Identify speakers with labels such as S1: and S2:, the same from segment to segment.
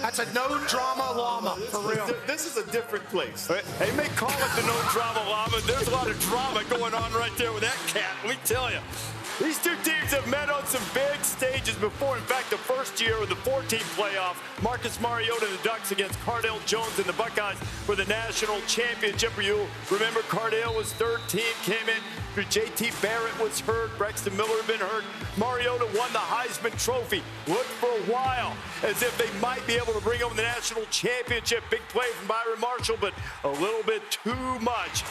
S1: That's a no-drama llama, for real.
S2: This is a different place.
S3: They may call it the no-drama llama. There's a lot of drama going on right there with that cat, let me tell you. These two teams have met on some big stages before. In fact, the first year of the 14 playoff, Marcus Mariota and the Ducks against Cardale Jones and the Buckeyes for the national championship. You remember Cardale was third team, came in through J.T. Barrett was hurt, Braxton Miller had been hurt. Mariota won the Heisman Trophy. Looked for a while as if they might be able to bring home the national championship. Big play from Byron Marshall, but a little bit too much.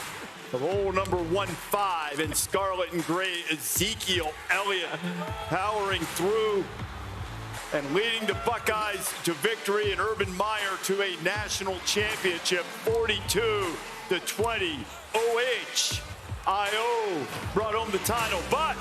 S3: The old number 1-5 in scarlet and gray, Ezekiel Elliott powering through and leading the Buckeyes to victory, and Urban Meyer to a national championship, 42-20. OHIO brought home the title, but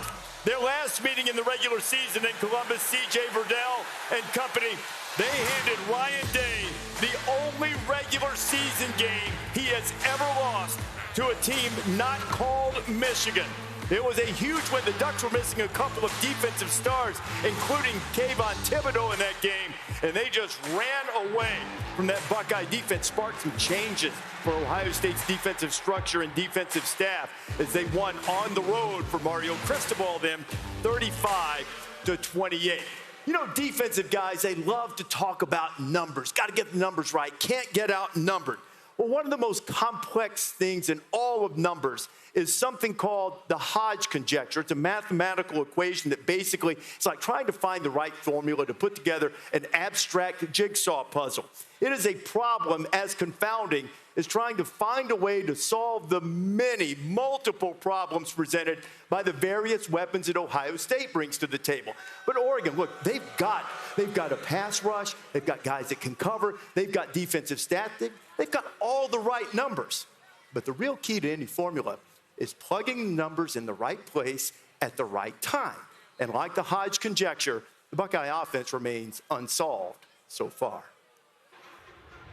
S3: their last meeting in the regular season in Columbus, C.J. Verdell and company, they handed Ryan Day the only regular season game he has ever lost to a team not called Michigan. It was a huge win. The Ducks were missing a couple of defensive stars, including Kayvon Thibodeau in that game, and they just ran away from that Buckeye defense, sparked some changes for Ohio State's defensive structure and defensive staff as they won on the road for Mario Cristobal, them 35-28. You know, defensive guys, they love to talk about numbers. Got to get the numbers right. Can't get outnumbered. Well, one of the most complex things in all of numbers is something called the Hodge conjecture. It's a mathematical equation that basically, it's like trying to find the right formula to put together an abstract jigsaw puzzle. It is a problem as confounding as trying to find a way to solve the multiple problems presented by the various weapons that Ohio State brings to the table. But Oregon, look, they've got a pass rush. They've got guys that can cover. They've got defensive stats. They've got all the right numbers. But the real key to any formula is plugging numbers in the right place at the right time. And like the Hodge conjecture, the Buckeye offense remains unsolved so far.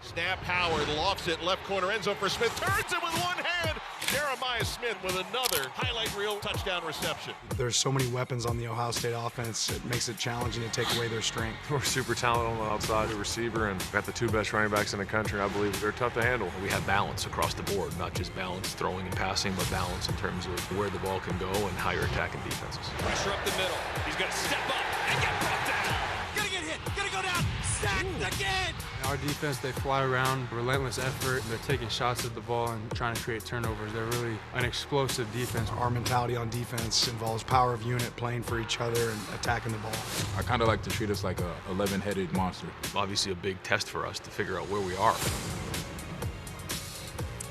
S4: Snap, Howard lofts it, left corner end zone for Smith, turns it with one hand. Jeremiah Smith with another highlight reel touchdown reception.
S5: There's so many weapons on the Ohio State offense, it makes it challenging to take away their strength.
S6: We're super talented on the outside, the receiver, and got the two best running backs in the country. I believe they're tough to handle.
S7: We have balance across the board, not just balance throwing and passing, but balance in terms of where the ball can go and how you're attacking defenses.
S4: Pressure up the middle. He's going to step up and get brought down. Gonna get hit, gonna go down, sacked again.
S8: Our defense, they fly around, relentless effort. They're taking shots at the ball and trying to create turnovers. They're really an explosive defense.
S5: Our mentality on defense involves power of unit, playing for each other and attacking the ball.
S9: I kind of like to treat us like a 11-headed monster.
S7: Obviously a big test for us to figure out where we are.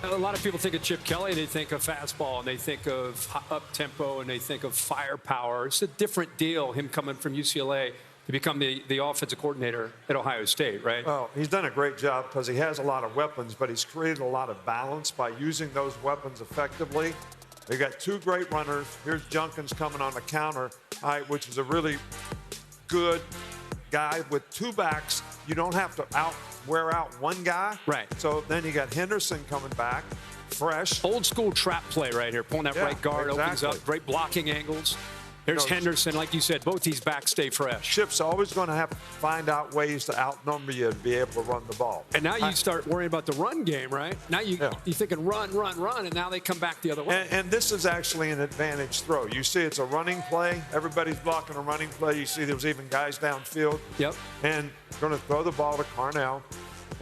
S10: A lot of people think of Chip Kelly, they think of fastball, and they think of up-tempo, and they think of firepower. It's a different deal, him coming from UCLA to become the offensive coordinator at Ohio State, right?
S11: Well, he's done a great job because he has a lot of weapons, but he's created a lot of balance by using those weapons effectively. They got two great runners. Here's Junkins coming on the counter, which is a really good guy with two backs. You don't have to wear out one guy.
S10: Right.
S11: So then you got Henderson coming back, fresh.
S10: Old school trap play right here. Pulling that right guard, opens up, great blocking angles. There's Henderson, like you said, both these backs stay fresh.
S11: Chip's always going to have to find out ways to outnumber you to be able to run the ball.
S10: And now you start worrying about the run game, right? Now you're thinking run, and now they come back the other way.
S11: And this is actually an advantage throw. You see it's a running play. Everybody's blocking a running play. You see there's even guys downfield.
S10: Yep.
S11: And going to throw the ball to Carnell.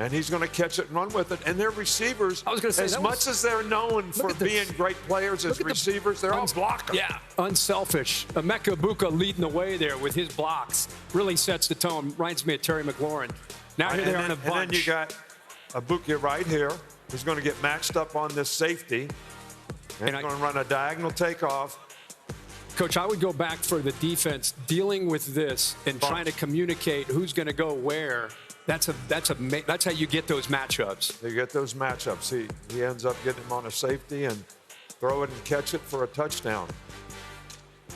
S11: And he's going to catch it and run with it. And their receivers, as much as they're known for being great players as receivers, they're all blockers.
S10: Yeah, unselfish. Emeka Egbuka leading the way there with his blocks. Really sets the tone. Reminds me of Terry McLaurin. Now here they are in a bunch.
S11: And then you got Egbuka right here, who's going to get matched up on this safety. And he's going to run a diagonal takeoff.
S10: Coach, I would go back for the defense dealing with this and trying to communicate who's going to go where. That's how you get those matchups.
S11: You get those matchups. He ends up getting him on a safety and throw it and catch it for a touchdown.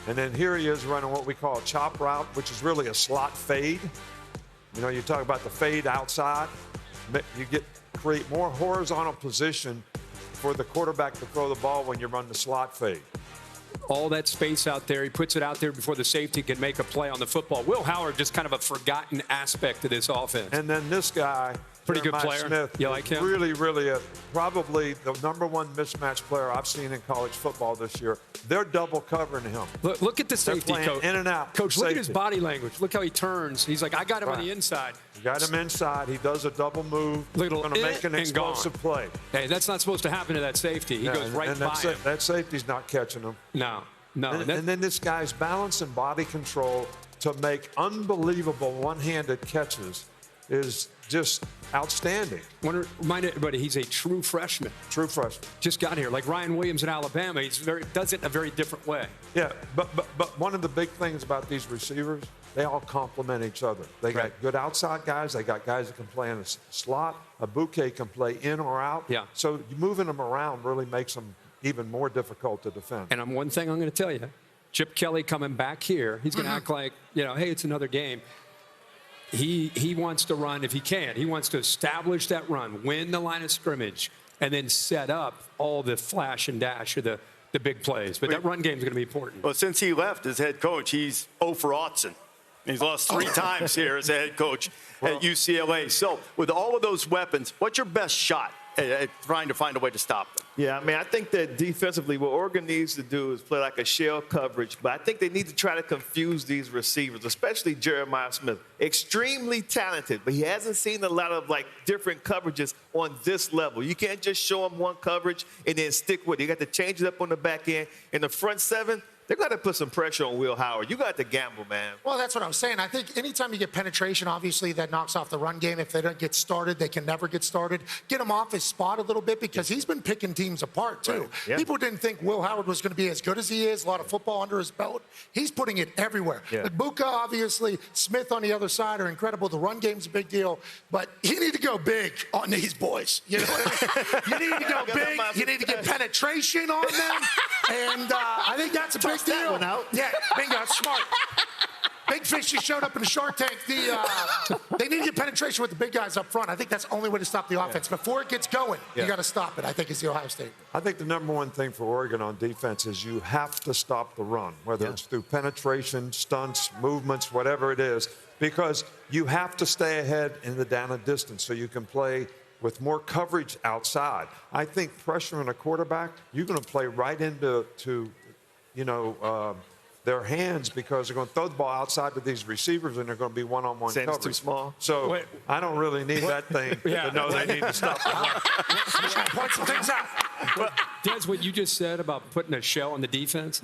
S11: And then here he is running what we call a chop route, which is really a slot fade. You know, you talk about the fade outside. You create more horizontal position for the quarterback to throw the ball when you run the slot fade.
S10: all that space out there. He puts it out there before the safety can make a play on the football. Will Howard just kind of a forgotten aspect of this offense.
S11: And then this guy,
S10: pretty good
S11: Jeremiah
S10: player.
S11: Smith,
S10: You like him?
S11: really, probably the #1 mismatch player I've seen in college football this year. They're double covering him.
S10: Look at the safety,
S11: They're playing
S10: coach.
S11: in and out.
S10: Coach, look at his
S11: Safety.
S10: body language. Look how he turns. He's like, I got him on the inside.
S11: You got him inside. He does a double move.
S10: Look,
S11: Going to make an
S10: and
S11: explosive
S10: gone.
S11: play.
S10: Hey, that's not supposed to happen to that safety. He goes right by him.
S11: That safety's not catching him.
S10: No.
S11: And then this guy's balance and body control to make unbelievable one-handed catches is just outstanding.
S10: Remind everybody, he's a true freshman.
S11: True freshman.
S10: Just got here. Like Ryan Williams in Alabama, does it in a very different way.
S11: Yeah, but one of the big things about these receivers, they all complement each other. They got good outside guys. They got guys that can play in a slot. A bouquet can play in or out.
S10: Yeah.
S11: So moving them around really makes them even more difficult to defend.
S10: And one thing I'm going to tell you, Chip Kelly coming back here, he's going to act like, hey, it's another game. He wants to run if he can. He wants to establish that run, win the line of scrimmage, and then set up all the flash and dash of the big plays. But that run game is going to be important.
S3: Well, since he left as head coach, he's 0 for Autzen. He's lost 3 times here as a head coach at UCLA. So with all of those weapons, what's your best shot at trying to find a way to stop them?
S2: Yeah, I mean, I think that defensively, what Oregon needs to do is play like a shell coverage. But I think they need to try to confuse these receivers, especially Jeremiah Smith. Extremely talented, but he hasn't seen a lot of, different coverages on this level. You can't just show him one coverage and then stick with it. You got to change it up on the back end. In the front 7, they've got to put some pressure on Will Howard. You got to gamble, man.
S1: Well, that's what I was saying. I think anytime you get penetration, obviously that knocks off the run game. If they don't get started, they can never get started. Get him off his spot a little bit because he's been picking teams apart, too.
S2: Right. Yeah.
S1: People didn't think Will Howard was going to be as good as he is. A lot of football under his belt. He's putting it everywhere.
S2: Yeah.
S1: Buka, obviously, Smith on the other side are incredible. The run game's a big deal. But you need to go big on these boys. You know what I mean? You need to go big. You need to get penetration on them. And I think that's a big deal.
S2: That one out.
S1: Yeah, bingo, smart. Big fish just showed up in the Shark Tank. They need to get penetration with the big guys up front. I think that's the only way to stop the offense. Before it gets going, you got to stop it, I think, is the Ohio State.
S11: I think the #1 thing for Oregon on defense is you have to stop the run, whether it's through penetration, stunts, movements, whatever it is, because you have to stay ahead in the down and distance so you can play with more coverage outside. I think pressuring a quarterback, you're going to play right into their hands because they're going to throw the ball outside to these receivers and they're going to be one-on-one
S2: Sam's
S11: coverage.
S2: too small.
S11: So I don't really need that thing to know they need to stop the run.
S1: Point some things out.
S10: Well, Des, what you just said about putting a shell on the defense,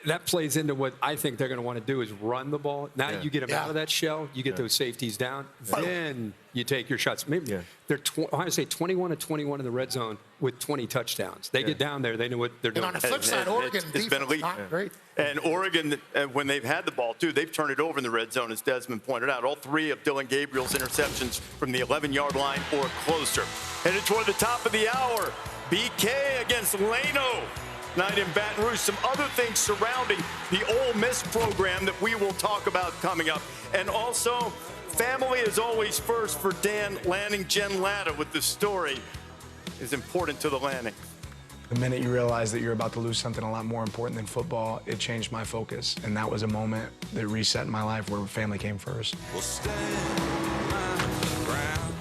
S10: that plays into what I think they're going to want to do is run the ball. Now you get them out of that shell, you get those safeties down, then you take your shots. Maybe they're Ohio State 21-21 in the red zone with 20 touchdowns. They get down there, they know what they're doing.
S1: And on the flip side, Oregon
S3: it's been elite.
S1: not great.
S3: And Oregon, when they've had the ball, too, they've turned it over in the red zone, as Desmond pointed out. All 3 of Dylan Gabriel's interceptions from the 11-yard line or closer. Headed toward the top of the hour, BK against Lano. Night in Baton Rouge. Some other things surrounding the Ole Miss program that we will talk about coming up. And also, family is always first for Dan Lanning. Jen Latta with the story is important to the Lanning.
S5: The minute you realize that you're about to lose something a lot more important than football, it changed my focus. And that was a moment that reset my life where family came first.
S12: We'll stand my ground.